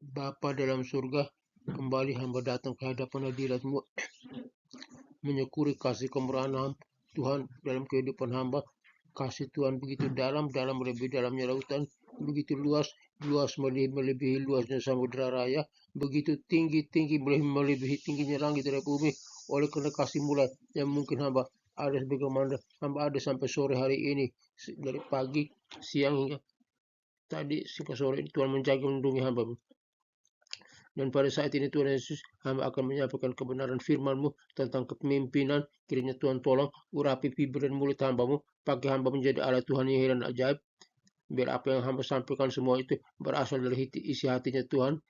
Bapa dalam surga, kembali hamba datang ke hadapan hadirat-Mu, menyukuri kasih kemurahan Tuhan dalam kehidupan hamba. Kasih Tuhan begitu dalam, lebih dalamnya lautan, begitu luas, melebihi luasnya samudera raya, begitu tinggi melebihi tingginya langit dari bumi. Oleh karena kasih mulai yang mungkin hamba ada sebagaimana hamba ada sampai sore hari ini, dari pagi, siang hingga tadi hingga sore ini Tuhan menjaga melindungi hamba. Dan pada saat ini Tuhan Yesus, hamba akan menyampaikan kebenaran firman-Mu tentang kepemimpinan. Kiranya Tuhan tolong urapi bibir dan mulut hamba-Mu, pakai hamba menjadi alat Tuhan yang heran ajaib. Biar apa yang hamba sampaikan semua itu berasal dari isi hatinya Tuhan.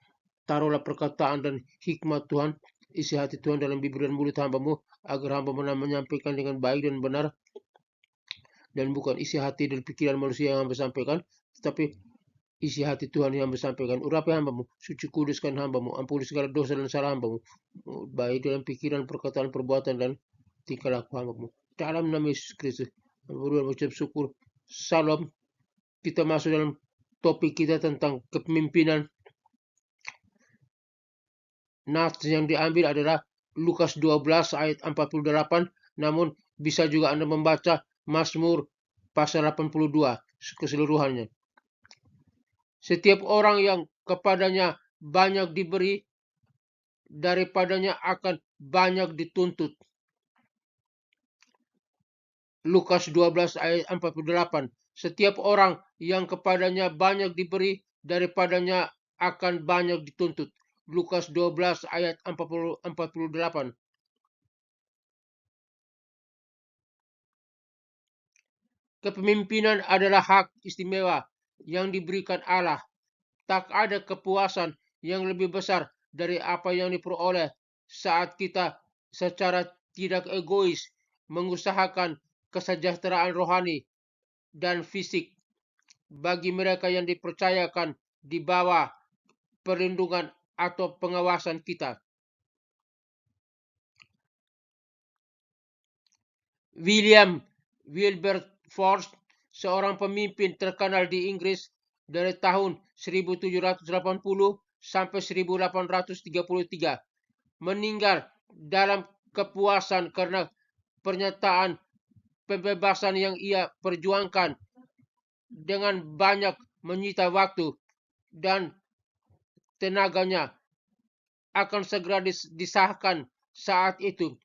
Taruhlah perkataan dan hikmat Tuhan, isi hati Tuhan dalam bibir dan mulut hamba-Mu, agar hamba menyampaikan dengan baik dan benar, dan bukan isi hati dan pikiran manusia yang hamba sampaikan, tetapi isi hati Tuhan yang sampaikan. Urapi hamba-Mu, suci kuduskan hamba-Mu, ampuni segala dosa dan salah hamba-Mu, baik dalam pikiran, perkataan, perbuatan, dan tingkah laku hamba-Mu. Dalam nama Yesus Kristus, berdoa mengucap syukur. Salam. Kita masuk dalam topik kita tentang kepemimpinan. Nas yang diambil adalah Lukas 12 ayat 48, namun bisa juga Anda membaca Mazmur pasal 82 keseluruhannya. Setiap orang yang kepadanya banyak diberi, daripadanya akan banyak dituntut. Lukas 12 ayat 48. Setiap orang yang kepadanya banyak diberi, daripadanya akan banyak dituntut. Lukas 12 ayat 48. Kepemimpinan adalah hak istimewa yang diberikan Allah. Tak ada kepuasan yang lebih besar dari apa yang diperoleh saat kita secara tidak egois mengusahakan kesejahteraan rohani dan fisik bagi mereka yang dipercayakan di bawah perlindungan atau pengawasan kita. William Wilberforce, seorang pemimpin terkenal di Inggris dari tahun 1780 sampai 1833, meninggal dalam kepuasan karena pernyataan pembebasan yang ia perjuangkan dengan banyak menyita waktu dan tenaganya akan segera disahkan saat itu.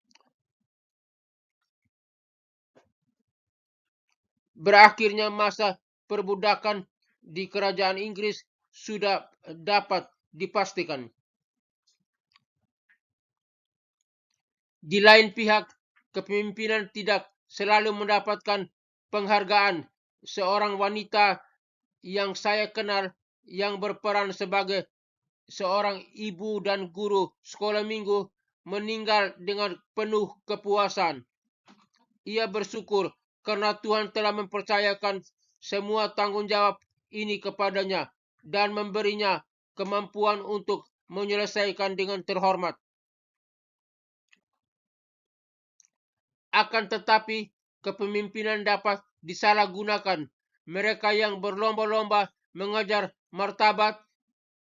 Berakhirnya masa perbudakan di kerajaan Inggris sudah dapat dipastikan. Di lain pihak, kepemimpinan tidak selalu mendapatkan penghargaan. Seorang wanita yang saya kenal yang berperan sebagai seorang ibu dan guru sekolah minggu meninggal dengan penuh kepuasan. Ia bersyukur karena Tuhan telah mempercayakan semua tanggung jawab ini kepadanya dan memberinya kemampuan untuk menyelesaikan dengan terhormat. Akan tetapi, kepemimpinan dapat disalahgunakan. Mereka yang berlomba-lomba mengejar martabat,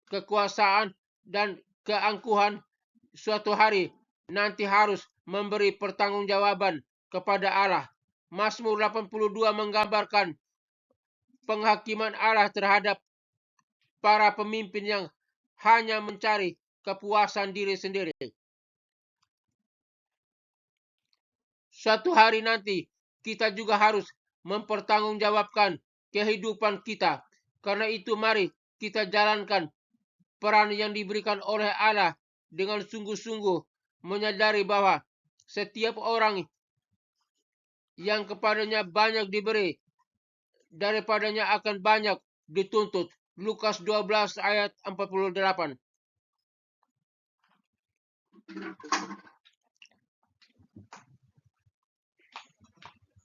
kekuasaan, dan keangkuhan suatu hari nanti harus memberi pertanggungjawaban kepada Allah. Mazmur 82 menggambarkan penghakiman Allah terhadap para pemimpin yang hanya mencari kepuasan diri sendiri. Suatu hari nanti kita juga harus mempertanggungjawabkan kehidupan kita. Karena itu mari kita jalankan peran yang diberikan oleh Allah dengan sungguh-sungguh, menyadari bahwa setiap orang yang kepadanya banyak diberi, daripadanya akan banyak dituntut. Lukas 12 ayat 48.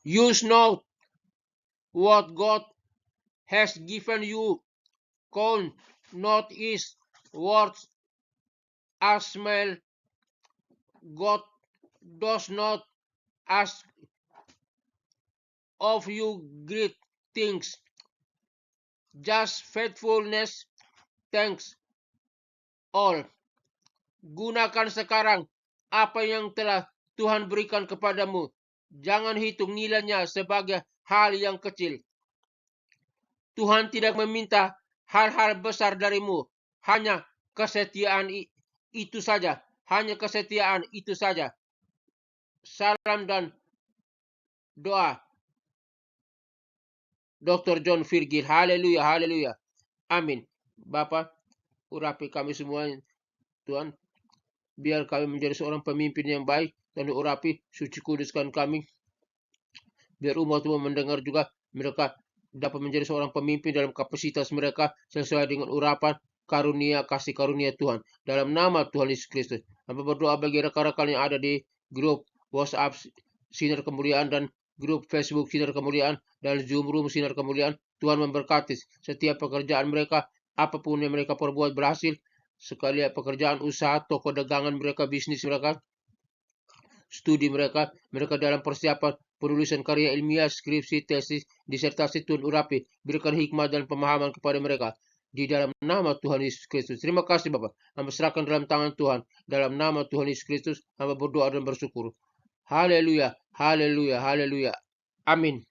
Use not what God has given you. Count not his words as small. God does not ask of you great things, just faithfulness, thanks, all. Gunakan sekarang apa yang telah Tuhan berikan kepadamu. Jangan hitung nilainya sebagai hal yang kecil. Tuhan tidak meminta hal-hal besar darimu. Hanya kesetiaan itu saja. Hanya kesetiaan itu saja. Salam dan doa. Dr. John Virgil. Haleluya, haleluya. Amin. Bapak, urapi kami semua, Tuhan. Biar kami menjadi seorang pemimpin yang baik. Dan urapi, suci kuduskan kami. Biar umat-umat mendengar juga, mereka dapat menjadi seorang pemimpin dalam kapasitas mereka sesuai dengan urapan karunia, kasih karunia Tuhan. Dalam nama Tuhan Yesus Kristus. Hamba berdoa bagi rekan-rekan yang ada di grup WhatsApp Sinar Kemuliaan dan grup Facebook Sinar Kemuliaan dan Zoom Room Sinar Kemuliaan. Tuhan memberkati setiap pekerjaan mereka, apapun yang mereka perbuat berhasil. Sekali pekerjaan usaha, toko dagangan mereka, bisnis mereka, studi mereka dalam persiapan penulisan karya ilmiah, skripsi, tesis, disertasi, Tuhan urapi. Berikan hikmah dan pemahaman kepada mereka. Di dalam nama Tuhan Yesus Kristus. Terima kasih Bapak. Hamba serahkan dalam tangan Tuhan. Dalam nama Tuhan Yesus Kristus, hamba berdoa dan bersyukur. Haleluya, haleluya, haleluya. Amin.